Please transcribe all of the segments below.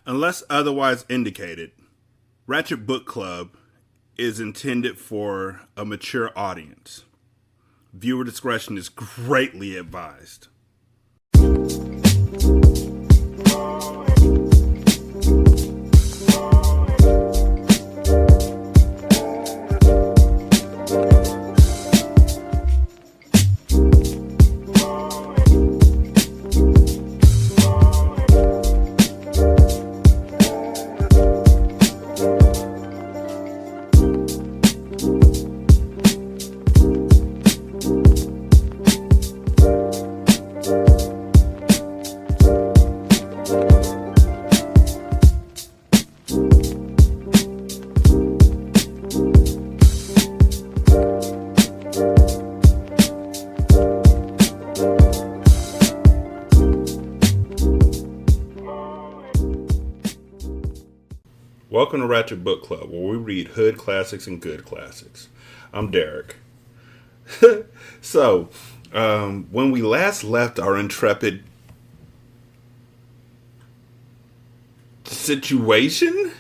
Unless otherwise indicated, Ratchet Book Club is intended for a mature audience. Viewer discretion is greatly advised. Welcome to Ratchet Book Club, where we read hood classics and good classics. I'm Derek. So, when we last left our intrepid situation,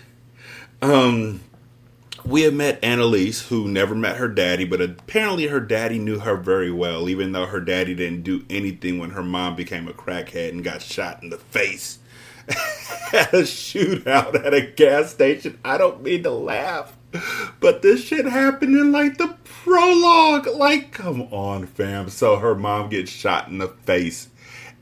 we had met Annalise, who never met her daddy, but apparently her daddy knew her very well, even though her daddy didn't do anything when her mom became a crackhead and got shot in the face at a shootout at a gas station. I don't mean to laugh, but this shit happened in like the prologue. Like, come on, fam. So her mom gets shot in the face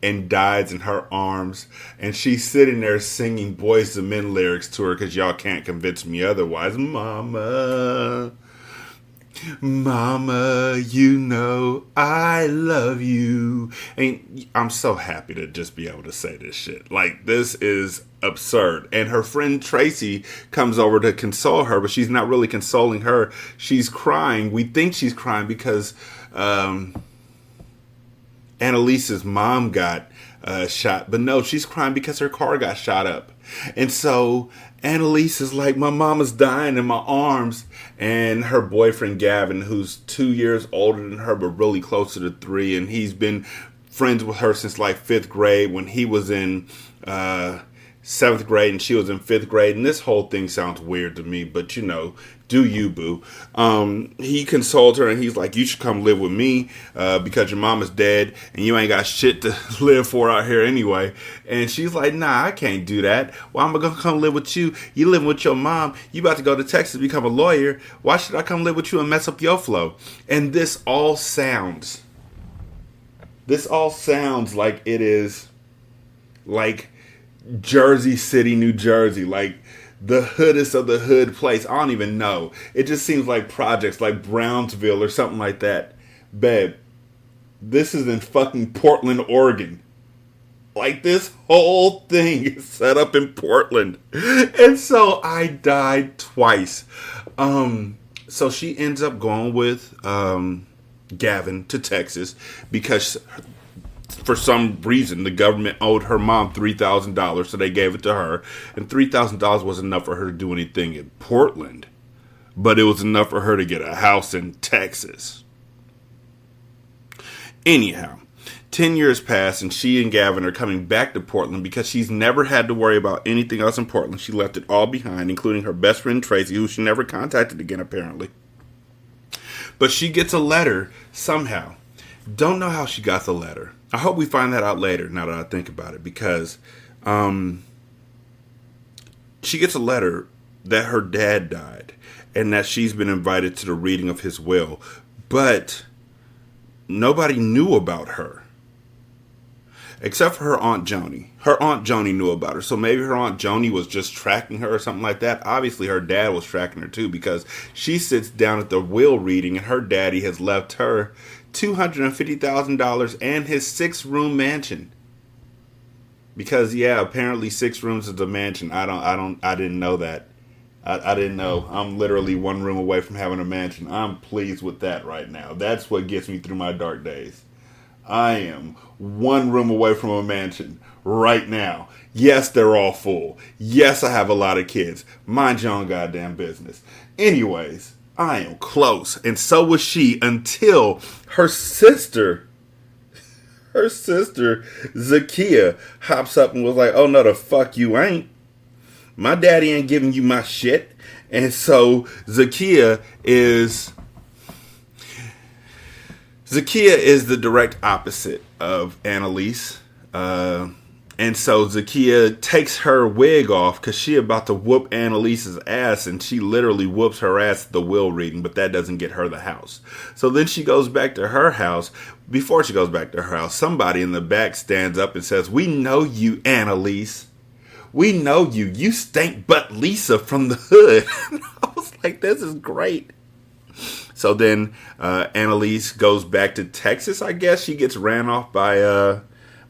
and dies in her arms, and she's sitting there singing Boyz II Men lyrics to her because y'all can't convince me otherwise. Mama, Mama, you know I love you. And I'm so happy to just be able to say this shit. Like, this is absurd. And her friend Tracy comes over to console her, but she's not really consoling her. She's crying. We think she's crying because Annalise's mom got shot. But no, she's crying because her car got shot up. And so Annalise is like, my mama's dying in my arms. And her boyfriend Gavin, who's 2 years older than her, but really closer to 3. And he's been friends with her since like 5th grade, when he was in 7th grade and she was in 5th grade. And this whole thing sounds weird to me, but you know, do you, boo. He consoled her and he's like, you should come live with me because your mama's dead and you ain't got shit to live for out here anyway. And she's like, nah, I can't do that. Why am I gonna come live with you? You living with your mom. You about to go to Texas, become a lawyer. Why should I come live with you and mess up your flow? And this all sounds like it is like Jersey City, New Jersey, like the hoodest of the hood place. I don't even know. It just seems like projects like Brownsville or something like that. Babe, this is in fucking Portland, Oregon. Like, this whole thing is set up in Portland. And so I died twice. So she ends up going with Gavin to Texas because for some reason the government owed her mom $3,000, so they gave it to her. And $3,000 wasn't enough for her to do anything in Portland, but it was enough for her to get a house in Texas. Anyhow, 10 years pass and she and Gavin are coming back to Portland because she's never had to worry about anything else in Portland. She left it all behind, including her best friend Tracy, who she never contacted again apparently. But she gets a letter somehow. Don't know how she got the letter. I hope we find that out later, now that I think about it, because she gets a letter that her dad died and that she's been invited to the reading of his will. But nobody knew about her except for her Aunt Joni. Her Aunt Joni knew about her, so maybe her Aunt Joni was just tracking her or something like that. Obviously, her dad was tracking her too, because she sits down at the will reading and her daddy has left her $250,000 and his 6-room mansion. Because yeah, apparently 6 rooms is a mansion. I didn't know that. I didn't know. I'm literally 1 room away from having a mansion. I'm pleased with that right now. That's what gets me through my dark days. I am 1 room away from a mansion right now. Yes, they're all full. Yes, I have a lot of kids. Mind your own goddamn business. Anyways, I am close. And so was she until her sister Zakiya hops up and was like, oh no, the fuck you ain't. My daddy ain't giving you my shit. And so Zakiya is the direct opposite of Annalise. And so Zakiya takes her wig off because she about to whoop Annalise's ass, and she literally whoops her ass at the will reading, but that doesn't get her the house. So then she goes back to her house. Before she goes back to her house, somebody in the back stands up and says, "We know you, Annalise. We know you. You stink butt Lisa from the hood." I was like, this is great. So then Annalise goes back to Texas, I guess. She gets ran off by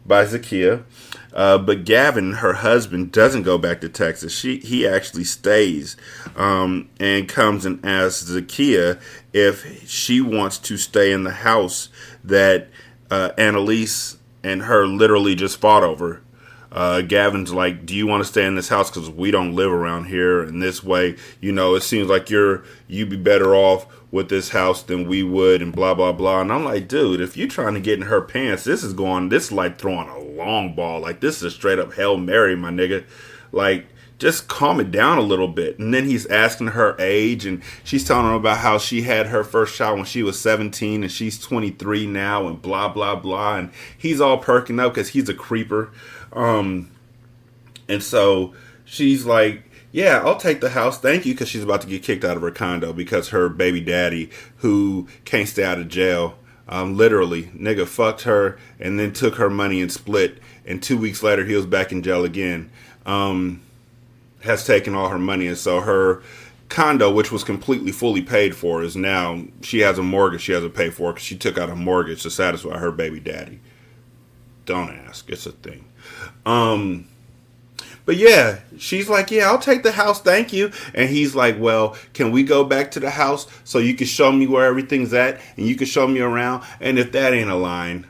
Zakiya. But Gavin, her husband, doesn't go back to Texas. He actually stays and comes and asks Zakiya if she wants to stay in the house that Annalise and her literally just fought over. Gavin's like, "Do you want to stay in this house? Because we don't live around here. And this way, it seems like you'd be better off with this house than we would," and blah, blah, blah. And I'm like, dude, if you're trying to get in her pants, this is like throwing a long ball. Like, this is a straight up Hail Mary, my nigga. Like, just calm it down a little bit. And then he's asking her age, and she's telling him about how she had her first child when she was 17 and she's 23 now, and blah, blah, blah. And he's all perking up because he's a creeper. And so she's like, "Yeah, I'll take the house, thank you," because she's about to get kicked out of her condo because her baby daddy, who can't stay out of jail, literally, nigga fucked her and then took her money and split. And 2 weeks later, he was back in jail again. Has taken all her money, and so her condo, which was completely fully paid for, is now, she has a mortgage she has to pay for because she took out a mortgage to satisfy her baby daddy. Don't ask, it's a thing. But yeah, she's like, "Yeah, I'll take the house, thank you." And he's like, "Well, can we go back to the house so you can show me where everything's at and you can show me around?" And if that ain't a line,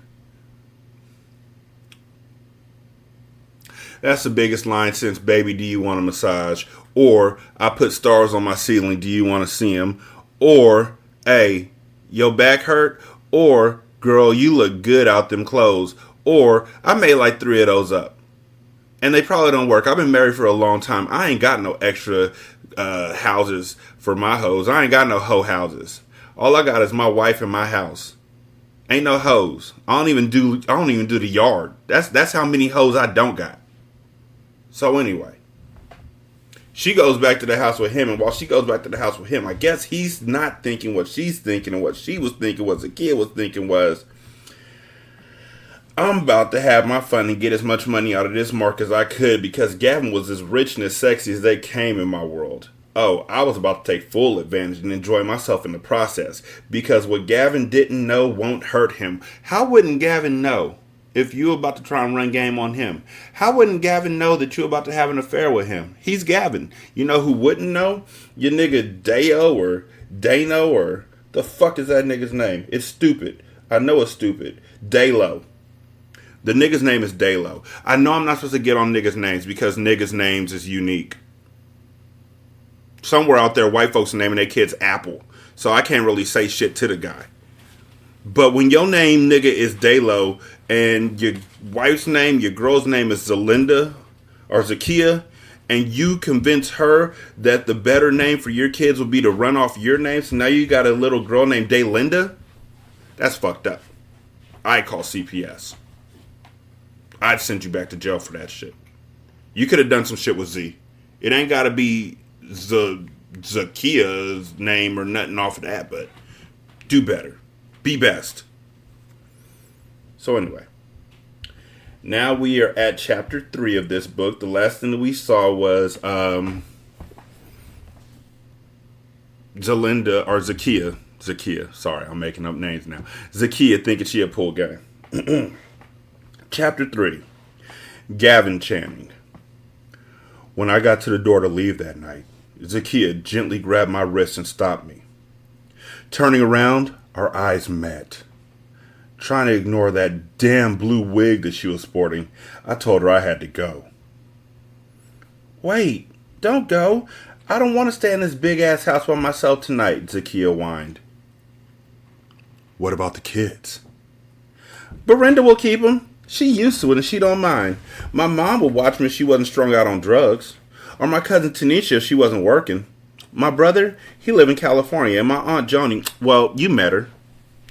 that's the biggest line since "Baby, do you want a massage?" Or "I put stars on my ceiling, do you want to see them?" Or "Hey, your back hurt?" Or "Girl, you look good out them clothes." Or "I made like 3 of those up." And they probably don't work. I've been married for a long time. I ain't got no extra houses for my hoes. I ain't got no hoe houses. All I got is my wife and my house. Ain't no hoes. I don't even do the yard. That's how many hoes I don't got. So anyway, she goes back to the house with him, and while she goes back to the house with him, I guess he's not thinking what she's thinking, and what she was thinking, what the kid was thinking was, "I'm about to have my fun and get as much money out of this mark as I could," because Gavin was as rich and as sexy as they came in my world. Oh, I was about to take full advantage and enjoy myself in the process, because what Gavin didn't know won't hurt him. How wouldn't Gavin know if you were about to try and run game on him? How wouldn't Gavin know that you're about to have an affair with him? He's Gavin. You know who wouldn't know? Your nigga Deo or Dano, or the fuck is that nigga's name? It's stupid. I know it's stupid. Dalo. The nigga's name is Dalo. I know I'm not supposed to get on niggas' names because niggas' names is unique. Somewhere out there, white folks are naming their kids Apple. So I can't really say shit to the guy. But when your name, nigga, is Dalo, and your wife's name, your girl's name is Zalinda or Zakiya, and you convince her that the better name for your kids would be to run off your name, so now you got a little girl named Daylinda? That's fucked up. I call CPS. I'd send you back to jail for that shit. You could have done some shit with Z. It ain't got to be Zakiya's name or nothing off of that, but do better. Be best. So anyway, now we are at chapter 3 of this book. The last thing that we saw was Zalinda, or Zakiya, sorry, I'm making up names now. Zakiya thinking she a pull game. Chapter 3. Gavin Channing. When I got to the door to leave that night, Zakiya gently grabbed my wrist and stopped me. Turning around, our eyes met. Trying to ignore that damn blue wig that she was sporting, I told her I had to go. "Wait, don't go. I don't want to stay in this big-ass house by myself tonight," Zakiya whined. "What about the kids?" "Brenda will keep them. She used to it and she don't mind. My mom would watch me if she wasn't strung out on drugs." Or my cousin Tanisha if she wasn't working. My brother, he live in California, and my Aunt Joni, well, you met her.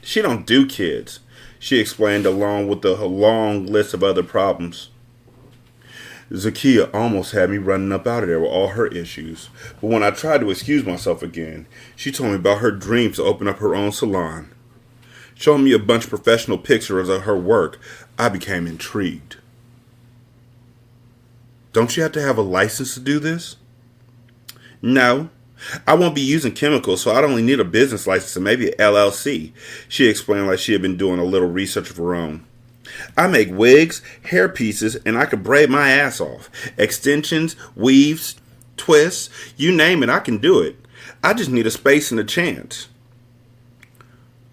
She don't do kids, she explained along with a long list of other problems. Zakiya almost had me running up out of there with all her issues, but when I tried to excuse myself again, she told me about her dreams to open up her own salon. Showing me a bunch of professional pictures of her work, I became intrigued. Don't you have to have a license to do this? No. I won't be using chemicals, so I'd only need a business license and maybe an LLC, she explained like she had been doing a little research of her own. I make wigs, hair pieces, and I could braid my ass off. Extensions, weaves, twists, you name it, I can do it. I just need a space and a chance.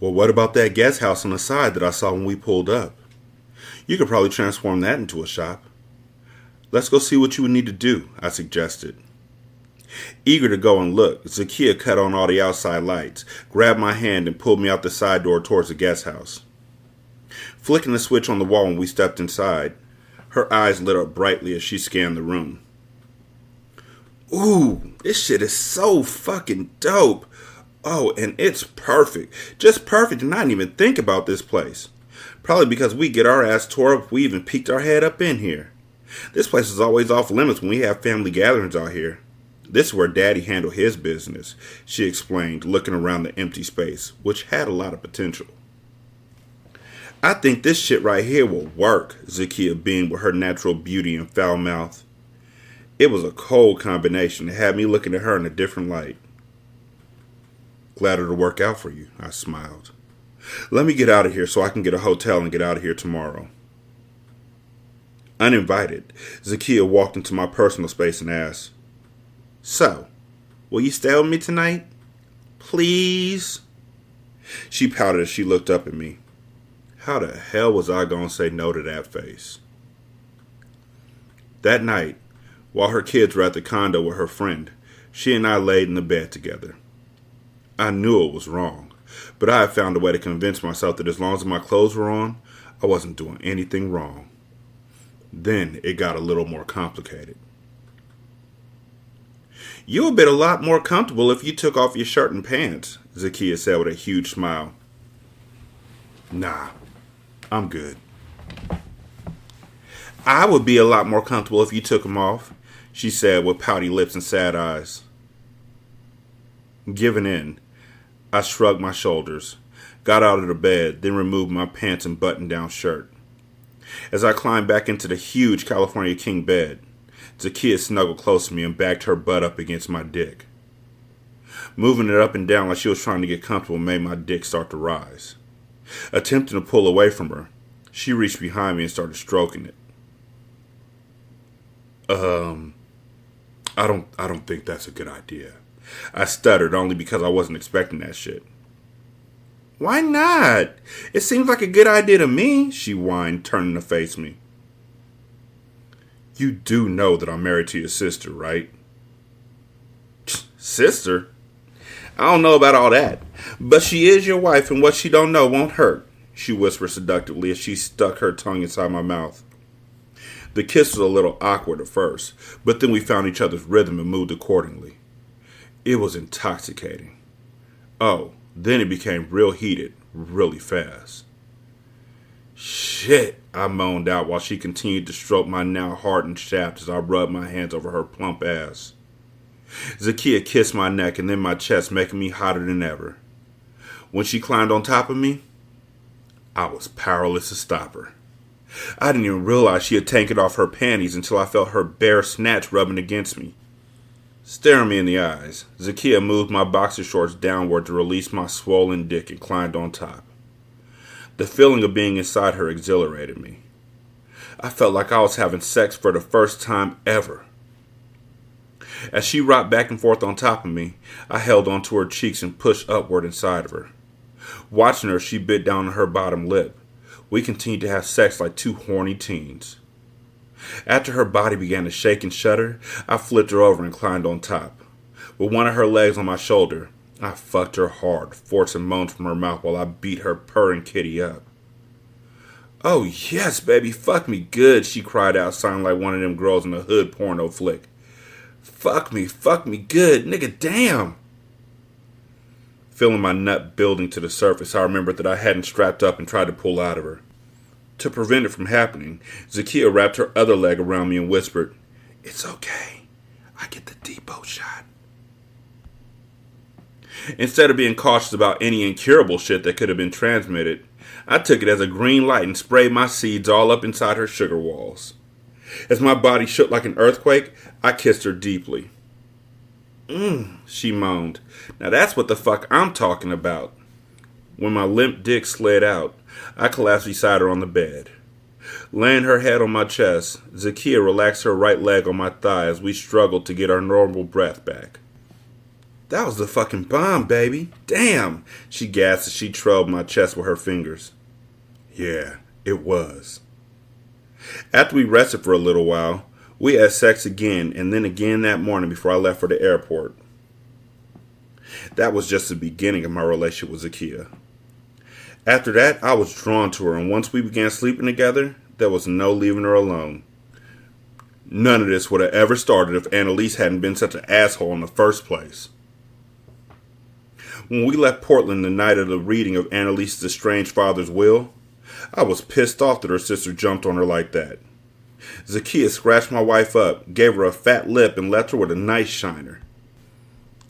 Well, what about that guest house on the side that I saw when we pulled up? You could probably transform that into a shop. Let's go see what you would need to do, I suggested. Eager to go and look, Zakiya cut on all the outside lights, grabbed my hand, and pulled me out the side door towards the guest house. Flicking the switch on the wall when we stepped inside, her eyes lit up brightly as she scanned the room. Ooh, this shit is so fucking dope. Oh, and it's perfect. Just perfect, and I didn't even think about this place. Probably because we get our ass tore up if we even peeked our head up in here. This place is always off limits when we have family gatherings out here. This is where Daddy handled his business, she explained, looking around the empty space, which had a lot of potential. I think this shit right here will work, Zakiya beamed with her natural beauty and foul mouth. It was a cold combination that had me looking at her in a different light. Glad it'll work out for you, I smiled. Let me get out of here so I can get a hotel and get out of here tomorrow. Uninvited, Zakiya walked into my personal space and asked, So, will you stay with me tonight? Please? She pouted as she looked up at me. How the hell was I going to say no to that face? That night, while her kids were at the condo with her friend, she and I laid in the bed together. I knew it was wrong, but I had found a way to convince myself that as long as my clothes were on, I wasn't doing anything wrong. Then it got a little more complicated. You would be a lot more comfortable if you took off your shirt and pants, Zakiya said with a huge smile. Nah, I'm good. I would be a lot more comfortable if you took them off, she said with pouty lips and sad eyes. Giving in, I shrugged my shoulders, got out of the bed, then removed my pants and button-down shirt. As I climbed back into the huge California king bed, Zakiya snuggled close to me and backed her butt up against my dick. Moving it up and down like she was trying to get comfortable made my dick start to rise. Attempting to pull away from her, she reached behind me and started stroking it. I don't think that's a good idea. I stuttered only because I wasn't expecting that shit. Why not? It seems like a good idea to me, she whined, turning to face me. You do know that I'm married to your sister, right? Sister? I don't know about all that, but she is your wife, and what she don't know won't hurt, she whispered seductively as she stuck her tongue inside my mouth. The kiss was a little awkward at first, but then we found each other's rhythm and moved accordingly. It was intoxicating. Oh, then it became real heated, really fast. Shit, I moaned out while she continued to stroke my now hardened shaft as I rubbed my hands over her plump ass. Zakiya kissed my neck and then my chest, making me hotter than ever. When she climbed on top of me, I was powerless to stop her. I didn't even realize she had taken off her panties until I felt her bare snatch rubbing against me. Staring me in the eyes, Zakiya moved my boxer shorts downward to release my swollen dick and climbed on top. The feeling of being inside her exhilarated me. I felt like I was having sex for the first time ever. As she rocked back and forth on top of me, I held onto her cheeks and pushed upward inside of her. Watching her, she bit down on her bottom lip. We continued to have sex like two horny teens. After her body began to shake and shudder, I flipped her over and climbed on top. With one of her legs on my shoulder, I fucked her hard, forcing moans from her mouth while I beat her purring kitty up. Oh yes, baby, fuck me good, she cried out, sounding like one of them girls in a hood porno flick. Fuck me good, nigga, damn. Feeling my nut building to the surface, I remembered that I hadn't strapped up and tried to pull out of her. To prevent it from happening, Zakiya wrapped her other leg around me and whispered, "It's okay. I get the depot shot." Instead of being cautious about any incurable shit that could have been transmitted, I took it as a green light and sprayed my seeds all up inside her sugar walls. As my body shook like an earthquake, I kissed her deeply. She moaned. Now that's what the fuck I'm talking about. When my limp dick slid out, I collapsed beside her on the bed. Laying her head on my chest, Zakiya relaxed her right leg on my thigh as we struggled to get our normal breath back. "That was the fucking bomb, baby. Damn," she gasped as she trailed my chest with her fingers. "Yeah, it was." After we rested for a little while, we had sex again and then again that morning before I left for the airport. That was just the beginning of my relationship with Zakiya. After that, I was drawn to her, and once we began sleeping together, there was no leaving her alone. None of this would have ever started if Annalise hadn't been such an asshole in the first place. When we left Portland the night of the reading of Annalise's estranged father's will, I was pissed off that her sister jumped on her like that. Zakiya scratched my wife up, gave her a fat lip, and left her with a nice shiner.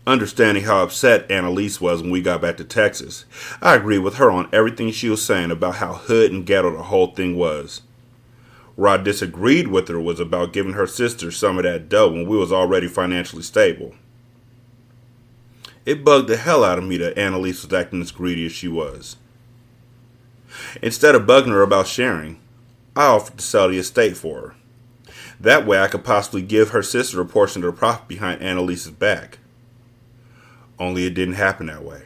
Understanding how upset Annalise was when we got back to Texas, I agreed with her on everything she was saying about how hood and ghetto the whole thing was. Where I disagreed with her was about giving her sister some of that dough when we was already financially stable. It bugged the hell out of me that Annalise was acting as greedy as she was. Instead of bugging her about sharing, I offered to sell the estate for her. That way I could possibly give her sister a portion of the profit behind Annalise's back. Only it didn't happen that way.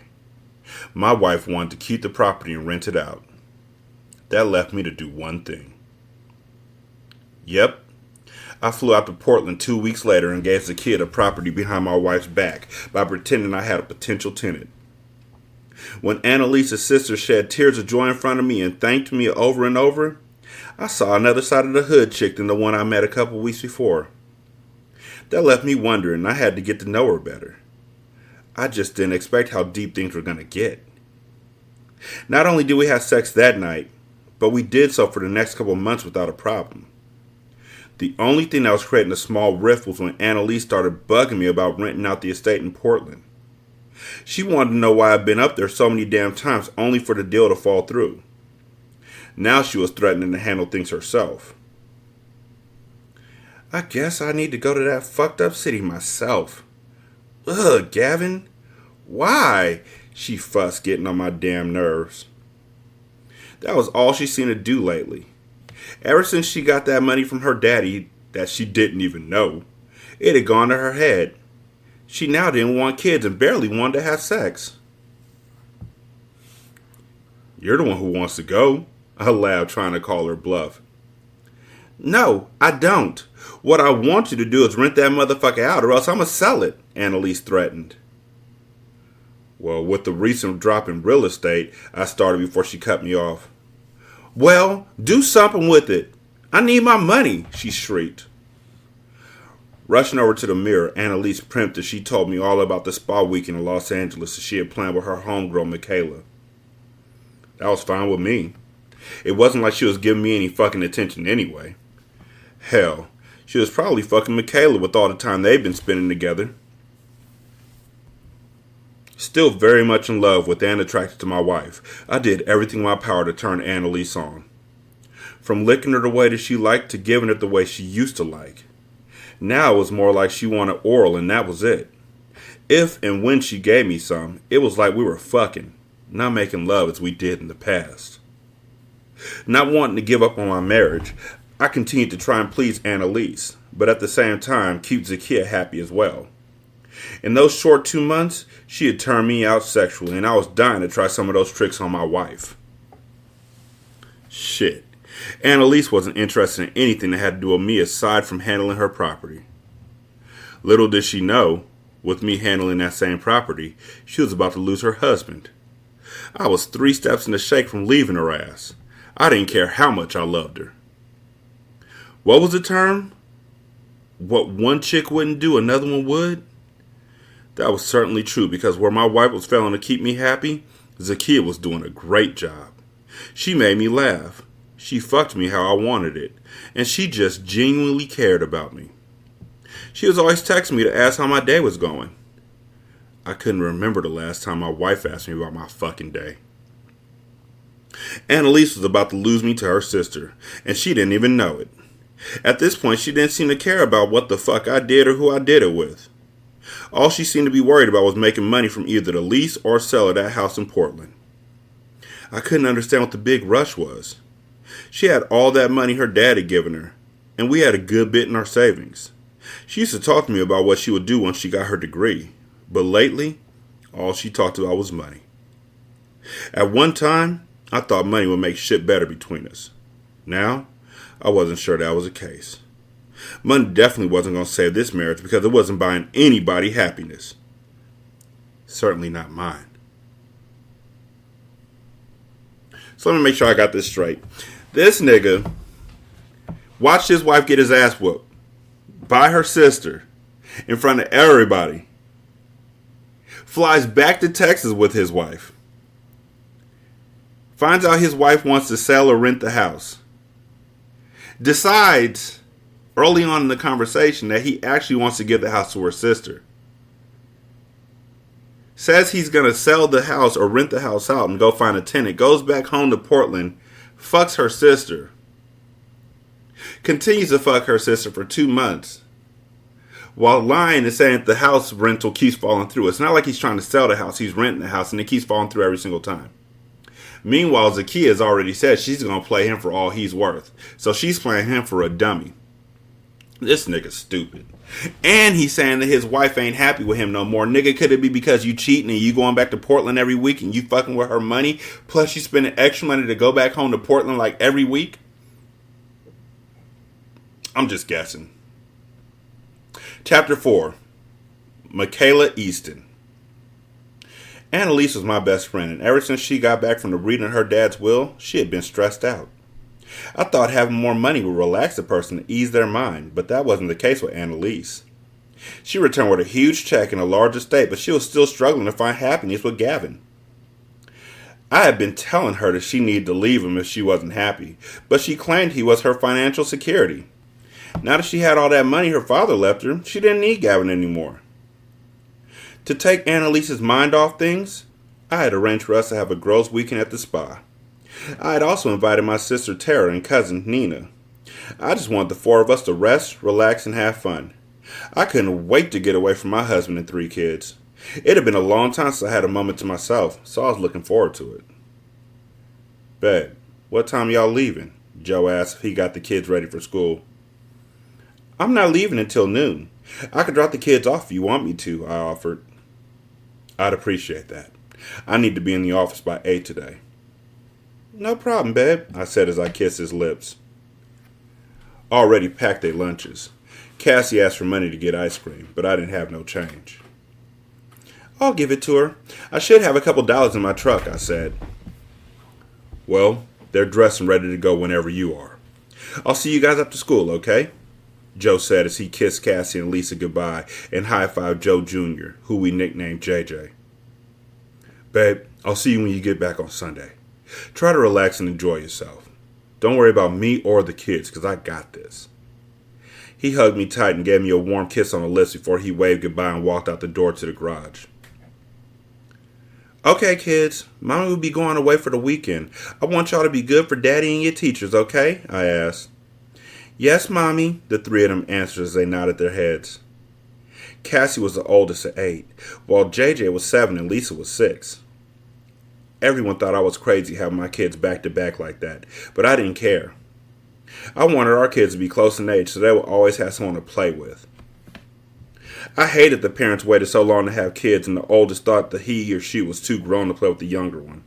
My wife wanted to keep the property and rent it out. That left me to do one thing. Yep, I flew out to Portland 2 weeks later and gave Zakiya the property behind my wife's back by pretending I had a potential tenant. When Annalise's sister shed tears of joy in front of me and thanked me over and over, I saw another side of the hood chick than the one I met a couple weeks before. That left me wondering, and I had to get to know her better. I just didn't expect how deep things were going to get. Not only did we have sex that night, but we did so for the next couple of months without a problem. The only thing that was creating a small rift was when Annalise started bugging me about renting out the estate in Portland. She wanted to know why I'd been up there so many damn times only for the deal to fall through. Now she was threatening to handle things herself. "I guess I need to go to that fucked up city myself." "Ugh, Gavin. Why?" she fussed, getting on my damn nerves. That was all she seemed to do lately. Ever since she got that money from her daddy that she didn't even know, it had gone to her head. She now didn't want kids and barely wanted to have sex. "You're the one who wants to go," I laughed, trying to call her bluff. "No, I don't. What I want you to do is rent that motherfucker out or else I'm gonna sell it," Annalise threatened. Well, with the recent drop in real estate, I started before she cut me off. "Well, do something with it. I need my money," she shrieked. Rushing over to the mirror, Annalise primped as she told me all about the spa weekend in Los Angeles that she had planned with her homegirl, Michaela. That was fine with me. It wasn't like she was giving me any fucking attention anyway. Hell, she was probably fucking Michaela with all the time they've been spending together. Still very much in love with and attracted to my wife, I did everything in my power to turn Annalise on. From licking her the way that she liked to giving it the way she used to like. Now it was more like she wanted oral and that was it. If and when she gave me some, it was like we were fucking, not making love as we did in the past. Not wanting to give up on my marriage, I continued to try and please Annalise, but at the same time keep Zakiya happy as well. In those short 2 months, she had turned me out sexually, and I was dying to try some of those tricks on my wife. Shit. Annalise wasn't interested in anything that had to do with me aside from handling her property. Little did she know, with me handling that same property, she was about to lose her husband. I was 3 steps in the shake from leaving her ass. I didn't care how much I loved her. What was the term? what one chick wouldn't do, another one would? That was certainly true, because where my wife was failing to keep me happy, Zakiya was doing a great job. She made me laugh. She fucked me how I wanted it, and she just genuinely cared about me. She was always texting me to ask how my day was going. I couldn't remember the last time my wife asked me about my fucking day. Annalise was about to lose me to her sister, and she didn't even know it. At this point, she didn't seem to care about what the fuck I did or who I did it with. All she seemed to be worried about was making money from either the lease or sale of that house in Portland. I couldn't understand what the big rush was. She had all that money her dad had given her, and we had a good bit in our savings. She used to talk to me about what she would do once she got her degree, but lately, all she talked about was money. At one time, I thought money would make shit better between us. Now, I wasn't sure that was the case. Money definitely wasn't going to save this marriage, because it wasn't buying anybody happiness. Certainly not mine. So let me make sure I got this straight. This nigga watched his wife get his ass whooped by her sister in front of everybody. Flies back to Texas with his wife. Finds out his wife wants to sell or rent the house. Decides early on in the conversation that he actually wants to give the house to her sister. Says he's going to sell the house or rent the house out and go find a tenant. Goes back home to Portland. Fucks her sister. Continues to fuck her sister for 2 months. While lying and saying that the house rental keeps falling through. It's not like he's trying to sell the house. He's renting the house and it keeps falling through every single time. Meanwhile, Zakiya has already said she's going to play him for all he's worth. So she's playing him for a dummy. This nigga's stupid. And he's saying that his wife ain't happy with him no more. Nigga, could it be because you cheating and you going back to Portland every week and you fucking with her money? Plus you spending extra money to go back home to Portland like every week? I'm just guessing. Chapter 4. Michaela Easton. Annalise was my best friend, and ever since she got back from the reading of her dad's will, she had been stressed out. I thought having more money would relax a person to ease their mind, but that wasn't the case with Annalise. She returned with a huge check and a large estate, but she was still struggling to find happiness with Gavin. I had been telling her that she needed to leave him if she wasn't happy, but she claimed he was her financial security. Now that she had all that money her father left her, she didn't need Gavin anymore. To take Annalise's mind off things, I had arranged for us to have a girls' weekend at the spa. I had also invited my sister Tara and cousin Nina. I just wanted the four of us to rest, relax, and have fun. I couldn't wait to get away from my husband and 3 kids. It had been a long time since I had a moment to myself, so I was looking forward to it. "Babe, what time y'all leaving?" Joe asked if he got the kids ready for school. "I'm not leaving until noon. I could drop the kids off if you want me to," I offered. "I'd appreciate that. I need to be in the office by 8 today." "No problem, babe," I said as I kissed his lips. Already packed their lunches. Cassie asked for money to get ice cream, but I didn't have no change. "I'll give it to her. I should have a couple dollars in my truck," I said. "Well, they're dressed and ready to go whenever you are. I'll see you guys after school, okay?" Joe said as he kissed Cassie and Lisa goodbye and high-fived Joe Jr., who we nicknamed JJ. "Babe, I'll see you when you get back on Sunday. Try to relax and enjoy yourself. Don't worry about me or the kids, because I got this." He hugged me tight and gave me a warm kiss on the lips before he waved goodbye and walked out the door to the garage. "Okay, kids, Mommy will be going away for the weekend. I want y'all to be good for Daddy and your teachers, okay?" I asked. "Yes, Mommy," the 3 of them answered as they nodded their heads. Cassie was the oldest at 8, while JJ was 7 and Lisa was 6. Everyone thought I was crazy having my kids back to back like that, but I didn't care. I wanted our kids to be close in age so they would always have someone to play with. I hated the parents waited so long to have kids and the oldest thought that he or she was too grown to play with the younger one.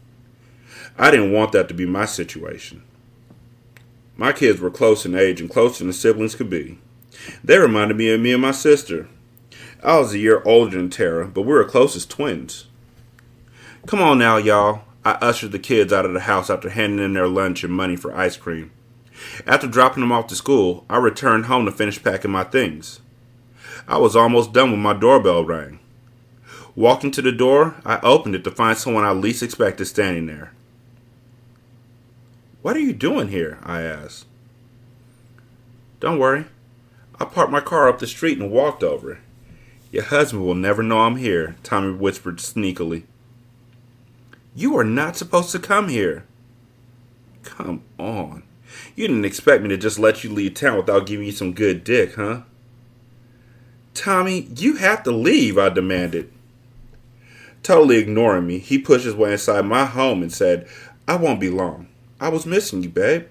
I didn't want that to be my situation. My kids were close in age and closer than the siblings could be. They reminded me of me and my sister. I was a year older than Tara, but we were close as twins. "Come on now, y'all." I ushered the kids out of the house after handing in their lunch and money for ice cream. After dropping him off to school, I returned home to finish packing my things. I was almost done when my doorbell rang. Walking to the door, I opened it to find someone I least expected standing there. "What are you doing here?" I asked. "Don't worry. I parked my car up the street and walked over. Your husband will never know I'm here," Tommy whispered sneakily. "You are not supposed to come here." "Come on. You didn't expect me to just let you leave town without giving you some good dick, huh?" "Tommy, you have to leave," I demanded. Totally ignoring me, he pushed his way inside my home and said, "I won't be long. I was missing you, babe."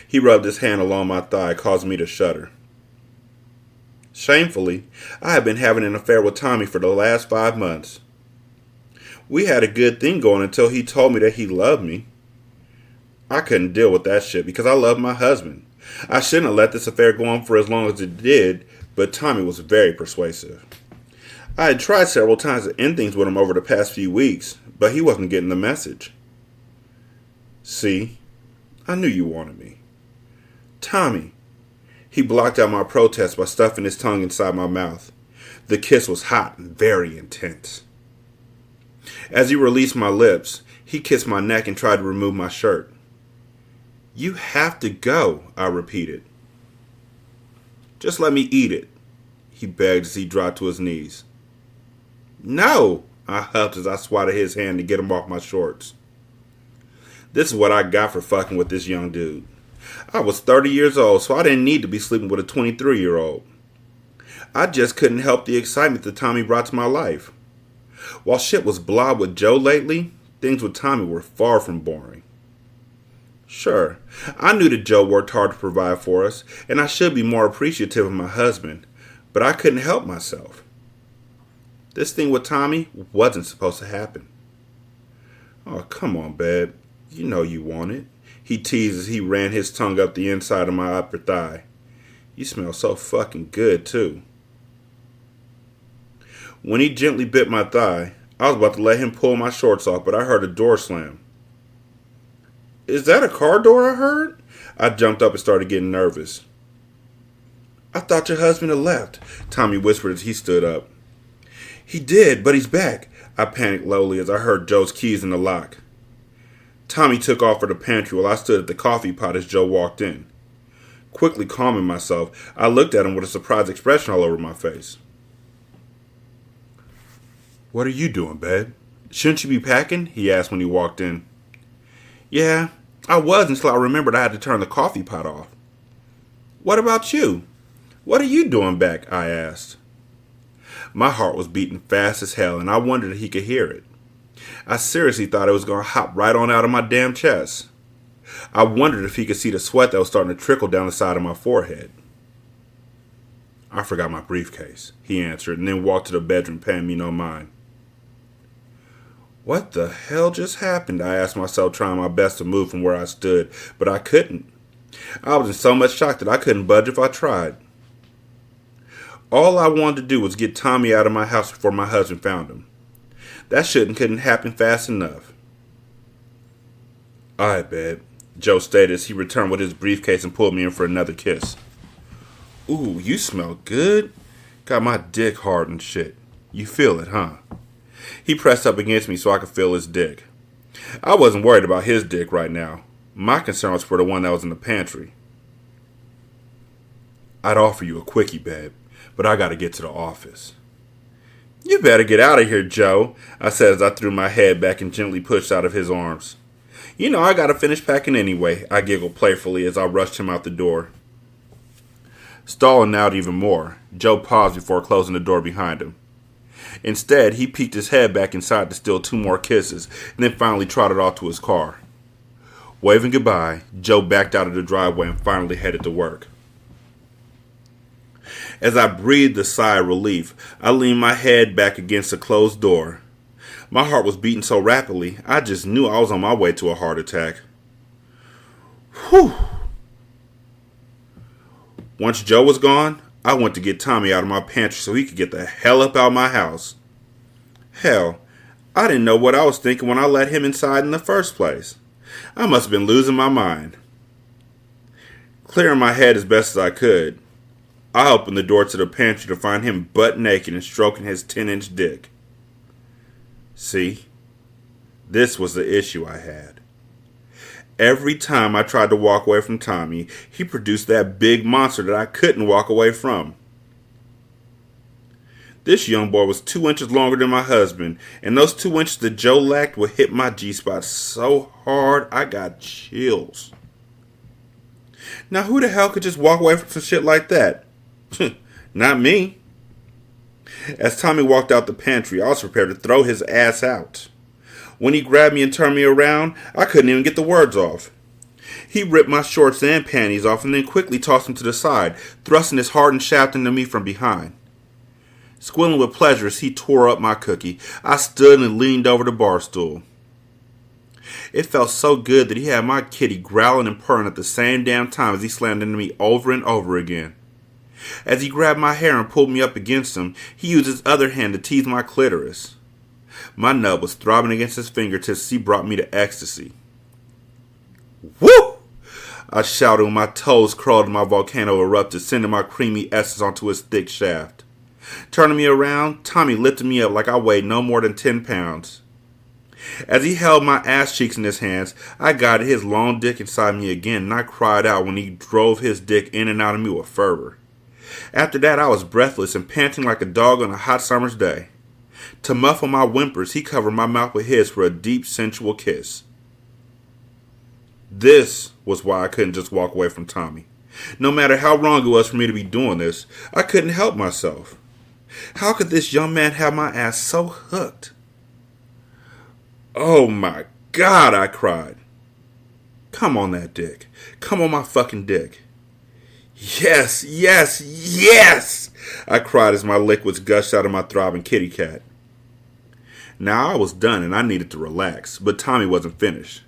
He rubbed his hand along my thigh, causing me to shudder. Shamefully, I had been having an affair with Tommy for the last 5 months. We had a good thing going until he told me that he loved me. I couldn't deal with that shit because I loved my husband. I shouldn't have let this affair go on for as long as it did, but Tommy was very persuasive. I had tried several times to end things with him over the past few weeks, but he wasn't getting the message. "See, I knew you wanted me." "Tommy." He blocked out my protest by stuffing his tongue inside my mouth. The kiss was hot and very intense. As he released my lips, he kissed my neck and tried to remove my shirt. "You have to go," I repeated. "Just let me eat it," he begged as he dropped to his knees. "No," I huffed as I swatted his hand to get him off my shorts. This is what I got for fucking with this young dude. I was 30 years old, so I didn't need to be sleeping with a 23-year-old. I just couldn't help the excitement that Tommy brought to my life. While shit was blah with Joe lately, things with Tommy were far from boring. Sure, I knew that Joe worked hard to provide for us, and I should be more appreciative of my husband, but I couldn't help myself. This thing with Tommy wasn't supposed to happen. "Oh, come on, babe. You know you want it," he teased as he ran his tongue up the inside of my upper thigh. "You smell so fucking good, too." When he gently bit my thigh, I was about to let him pull my shorts off, but I heard a door slam. "Is that a car door I heard?" I jumped up and started getting nervous. "I thought your husband had left," Tommy whispered as he stood up. "He did, but he's back," I panicked lowly as I heard Joe's keys in the lock. Tommy took off for the pantry while I stood at the coffee pot as Joe walked in. Quickly calming myself, I looked at him with a surprised expression all over my face. "What are you doing, babe? Shouldn't you be packing?" he asked when he walked in. "Yeah, I was until I remembered I had to turn the coffee pot off." "What about you? What are you doing back?" I asked. My heart was beating fast as hell, and I wondered if he could hear it. I seriously thought it was going to hop right on out of my damn chest. I wondered if he could see the sweat that was starting to trickle down the side of my forehead. "I forgot my briefcase," he answered, and then walked to the bedroom, paying me no mind. What the hell just happened? I asked myself, trying my best to move from where I stood, but I couldn't. I was in so much shock that I couldn't budge if I tried. All I wanted to do was get Tommy out of my house before my husband found him. That shit couldn't happen fast enough. "All right, babe," Joe stated as he returned with his briefcase and pulled me in for another kiss. "Ooh, you smell good. Got my dick hard and shit. You feel it, huh?" He pressed up against me so I could feel his dick. I wasn't worried about his dick right now. My concern was for the one that was in the pantry. "I'd offer you a quickie, babe, but I gotta get to the office." "You better get out of here, Joe," I said as I threw my head back and gently pushed out of his arms. "You know I gotta finish packing anyway," I giggled playfully as I rushed him out the door. Stalling out even more, Joe paused before closing the door behind him. Instead, he peeked his head back inside to steal 2 more kisses, and then finally trotted off to his car. Waving goodbye, Joe backed out of the driveway and finally headed to work. As I breathed a sigh of relief, I leaned my head back against the closed door. My heart was beating so rapidly, I just knew I was on my way to a heart attack. Whew! Once Joe was gone, I went to get Tommy out of my pantry so he could get the hell up out of my house. Hell, I didn't know what I was thinking when I let him inside in the first place. I must have been losing my mind. Clearing my head as best as I could, I opened the door to the pantry to find him butt naked and stroking his 10-inch dick. See, this was the issue I had. Every time I tried to walk away from Tommy, he produced that big monster that I couldn't walk away from. This young boy was 2 inches longer than my husband, and those 2 inches that Joe lacked would hit my G-spot so hard I got chills. Now who the hell could just walk away from some shit like that? Not me. As Tommy walked out the pantry, I was prepared to throw his ass out. When he grabbed me and turned me around, I couldn't even get the words off. He ripped my shorts and panties off and then quickly tossed them to the side, thrusting his hardened shaft into me from behind. Squealing with pleasure as he tore up my cookie, I stood and leaned over the bar stool. It felt so good that he had my kitty growling and purring at the same damn time as he slammed into me over and over again. As he grabbed my hair and pulled me up against him, he used his other hand to tease my clitoris. My nut was throbbing against his fingertips as he brought me to ecstasy. Woo! I shouted when my toes crawled and my volcano erupted, sending my creamy essence onto his thick shaft. Turning me around, Tommy lifted me up like I weighed no more than 10 pounds. As he held my ass cheeks in his hands, I guided his long dick inside me again, and I cried out when he drove his dick in and out of me with fervor. After that, I was breathless and panting like a dog on a hot summer's day. To muffle my whimpers, he covered my mouth with his for a deep, sensual kiss. This was why I couldn't just walk away from Tommy. No matter how wrong it was for me to be doing this, I couldn't help myself. How could this young man have my ass so hooked? Oh my God, I cried. Come on that dick. Come on my fucking dick. Yes, yes, yes! I cried as my liquids gushed out of my throbbing kitty cat. Now I was done and I needed to relax, but Tommy wasn't finished.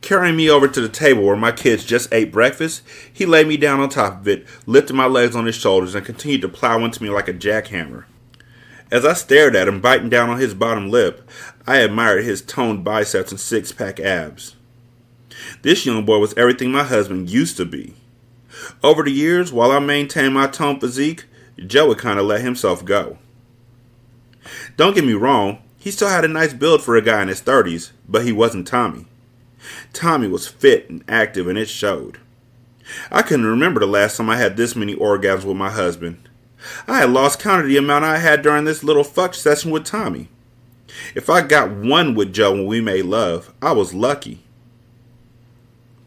Carrying me over to the table where my kids just ate breakfast, he laid me down on top of it, lifted my legs on his shoulders, and continued to plow into me like a jackhammer. As I stared at him, biting down on his bottom lip, I admired his toned biceps and six-pack abs. This young boy was everything my husband used to be. Over the years, while I maintained my toned physique, Joe would kind of let himself go. Don't get me wrong, he still had a nice build for a guy in his 30s, but he wasn't Tommy. Tommy was fit and active, and it showed. I couldn't remember the last time I had this many orgasms with my husband. I had lost count of the amount I had during this little fuck session with Tommy. If I got one with Joe when we made love, I was lucky.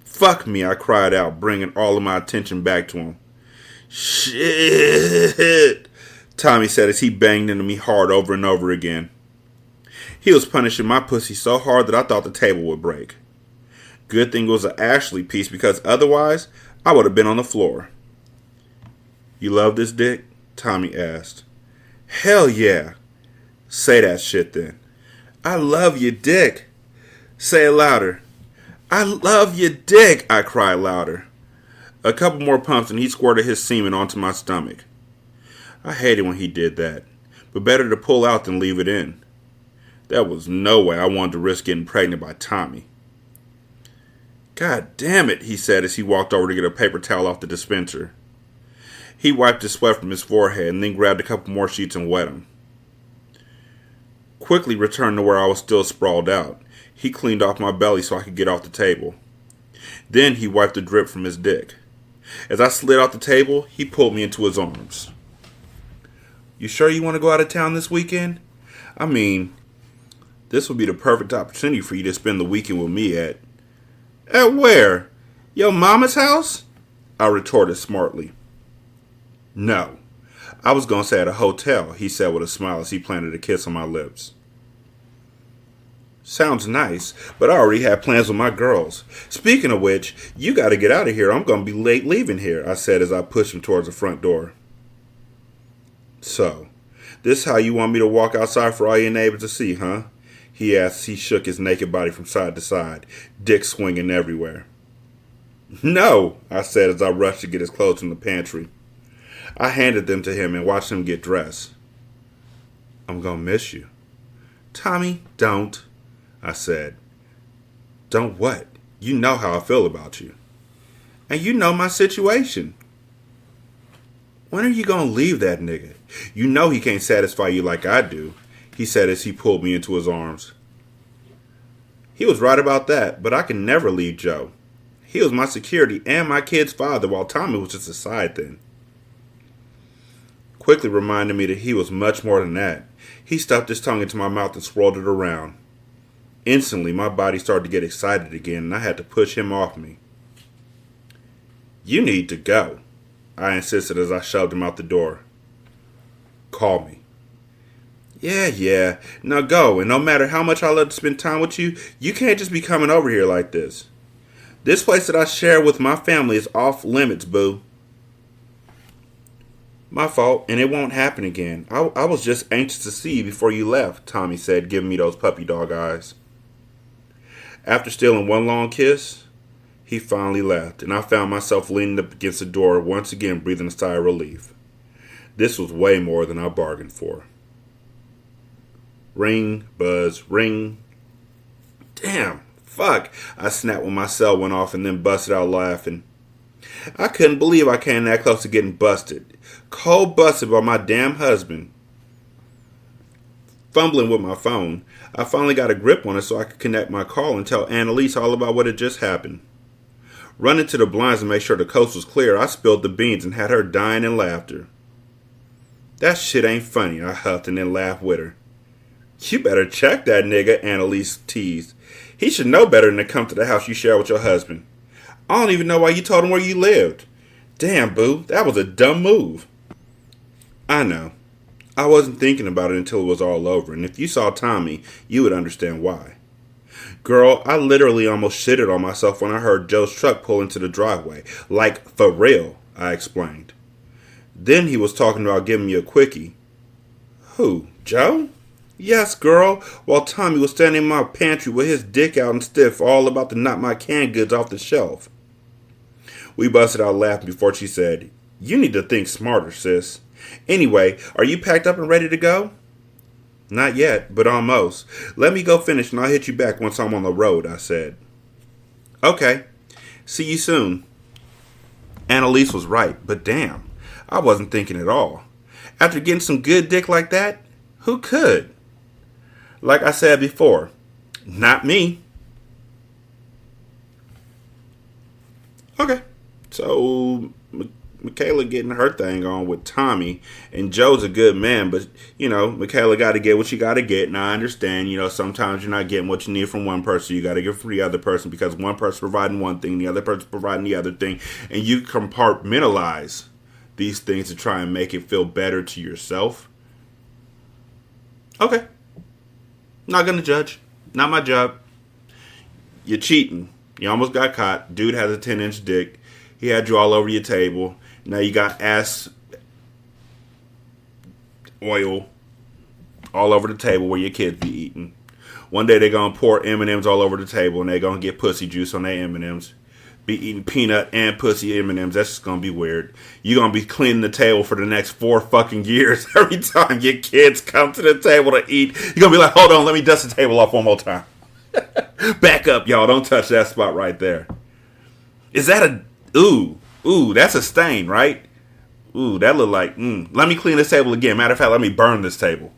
Fuck me, I cried out, bringing all of my attention back to him. Shit, Tommy said as he banged into me hard over and over again. He was punishing my pussy so hard that I thought the table would break. Good thing it was an Ashley piece, because otherwise I would have been on the floor. You love this dick? Tommy asked. Hell yeah. Say that shit then. I love your dick. Say it louder. I love your dick, I cried louder. A couple more pumps and he squirted his semen onto my stomach. I hated when he did that, but better to pull out than leave it in. There was no way I wanted to risk getting pregnant by Tommy. God damn it, he said as he walked over to get a paper towel off the dispenser. He wiped the sweat from his forehead and then grabbed a couple more sheets and wet them. Quickly returned to where I was still sprawled out. He cleaned off my belly so I could get off the table. Then he wiped the drip from his dick. As I slid off the table, he pulled me into his arms. You sure you want to go out of town this weekend? I mean, this would be the perfect opportunity for you to spend the weekend with me at... At where? Your mama's house? I retorted smartly. No. I was going to say at a hotel, he said with a smile as he planted a kiss on my lips. Sounds nice, but I already had plans with my girls. Speaking of which, you got to get out of here. I'm going to be late leaving here, I said as I pushed him towards the front door. So, this how you want me to walk outside for all your neighbors to see, huh? He asked as he shook his naked body from side to side, dick swinging everywhere. No, I said as I rushed to get his clothes from the pantry. I handed them to him and watched him get dressed. I'm going to miss you. Tommy, don't, I said. Don't what? You know how I feel about you. And you know my situation. When are you gonna leave that nigga? You know he can't satisfy you like I do, he said as he pulled me into his arms. He was right about that, but I can never leave Joe. He was my security and my kid's father, while Tommy was just a side thing. Quickly reminded me that he was much more than that. He stuffed his tongue into my mouth and swirled it around. Instantly, my body started to get excited again, and I had to push him off me. You need to go, I insisted as I shoved him out the door. Call me. Yeah. Now go, and no matter how much I love to spend time with you, you can't just be coming over here like this. This place that I share with my family is off limits, boo. My fault, and it won't happen again. I was just anxious to see you before you left, Tommy said, giving me those puppy dog eyes. After stealing one long kiss, he finally left, and I found myself leaning up against the door, once again breathing a sigh of relief. This was way more than I bargained for. Ring, buzz, ring. Damn, fuck. I snapped when my cell went off and then busted out laughing. I couldn't believe I came that close to getting busted. Cold busted by my damn husband. Fumbling with my phone, I finally got a grip on it so I could connect my call and tell Annalise all about what had just happened. Running to the blinds to make sure the coast was clear, I spilled the beans and had her dying in laughter. That shit ain't funny, I huffed and then laughed with her. You better check that nigga, Annalise teased. He should know better than to come to the house you share with your husband. I don't even know why you told him where you lived. Damn, boo, that was a dumb move. I know. I wasn't thinking about it until it was all over, and if you saw Tommy, you would understand why. Girl, I literally almost shitted on myself when I heard Joe's truck pull into the driveway. Like, for real, I explained. Then he was talking about giving me a quickie. Who, Joe? Yes, girl, while Tommy was standing in my pantry with his dick out and stiff, all about to knock my canned goods off the shelf. We busted out laughing before she said, You need to think smarter, sis. Anyway, are you packed up and ready to go? Not yet, but almost. Let me go finish and I'll hit you back once I'm on the road, I said. Okay. See you soon. Annalise was right, but damn, I wasn't thinking at all. After getting some good dick like that, who could? Like I said before, not me. Okay, so Michaela getting her thing on with Tommy, and Joe's a good man, but, you know, Michaela got to get what you got to get, and I understand, you know, sometimes you're not getting what you need from one person, you got to get from the other person, because one person providing one thing, the other person providing the other thing, and you compartmentalize these things to try and make it feel better to yourself. Okay. Not gonna judge. Not my job. You're cheating. You almost got caught. Dude has a 10-inch dick. He had you all over your table. Now you got ass oil all over the table where your kids be eating. One day they're gonna pour M&Ms all over the table and they're gonna get pussy juice on their M&Ms. Be eating peanut and pussy M&Ms. That's just gonna be weird. You're gonna be cleaning the table for the next 4 fucking years. Every time your kids come to the table to eat, you're gonna be like, hold on, let me dust the table off one more time. Back up, y'all. Don't touch that spot right there. Is that a... Ooh, that's a stain, right? Ooh, that look like... Let me clean this table again. Matter of fact, let me burn this table.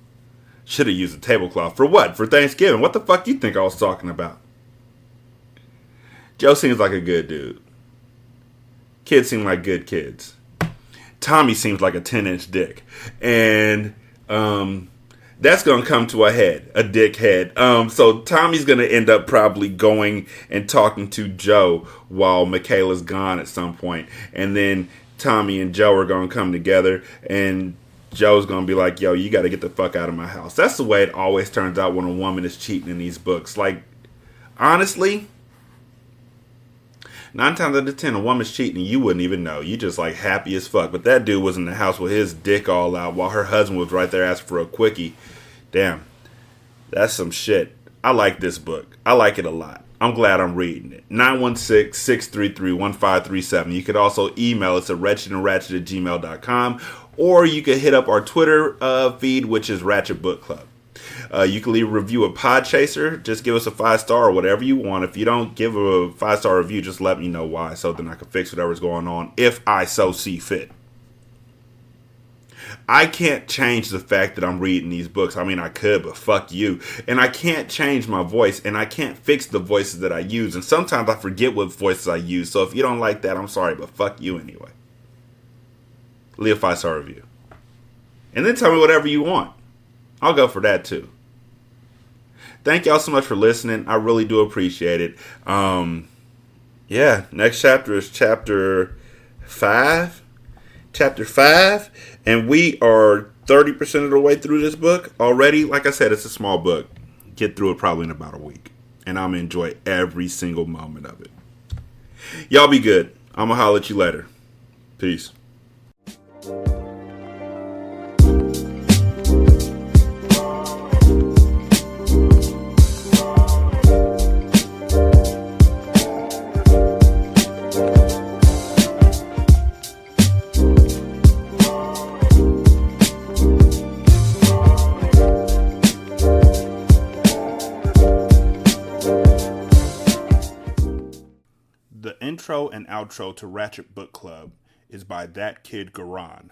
Should have used a tablecloth. For what? For Thanksgiving? What the fuck you think I was talking about? Joe seems like a good dude. Kids seem like good kids. Tommy seems like a 10-inch dick. And that's going to come to a head. A dick head. So Tommy's going to end up probably going and talking to Joe while Michaela's gone at some point. And then Tommy and Joe are going to come together. And Joe's going to be like, yo, you got to get the fuck out of my house. That's the way it always turns out when a woman is cheating in these books. Like, honestly... 9 times out of 10, a woman's cheating and you wouldn't even know. You just like happy as fuck. But that dude was in the house with his dick all out while her husband was right there asking for a quickie. Damn. That's some shit. I like this book. I like it a lot. I'm glad I'm reading it. 916-633-1537. You could also email us at wretchedandratchet@gmail.com, or you could hit up our Twitter feed, which is Ratchet Book Club. You can leave a review at Podchaser. Just give us a 5-star or whatever you want. If you don't give a 5-star review, just let me know why, so then I can fix whatever's going on if I so see fit. I can't change the fact that I'm reading these books. I mean, I could, but fuck you. And I can't change my voice, and I can't fix the voices that I use. And sometimes I forget what voices I use. So if you don't like that, I'm sorry, but fuck you anyway. Leave a 5-star review. And then tell me whatever you want. I'll go for that too. Thank y'all so much for listening. I really do appreciate it. Yeah, next chapter is chapter 5. Chapter 5. And we are 30% of the way through this book already. Like I said, it's a small book. Get through it probably in about a week. And I'm going to enjoy every single moment of it. Y'all be good. I'm going to holler at you later. Peace. The intro and outro to Ratchet Book Club is by That Kid Garan,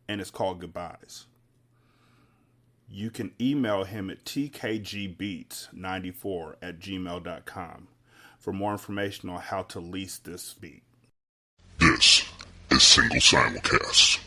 and it's called Goodbyes. You can email him at tkgbeats94@gmail.com for more information on how to lease this beat. This is Single Simulcast.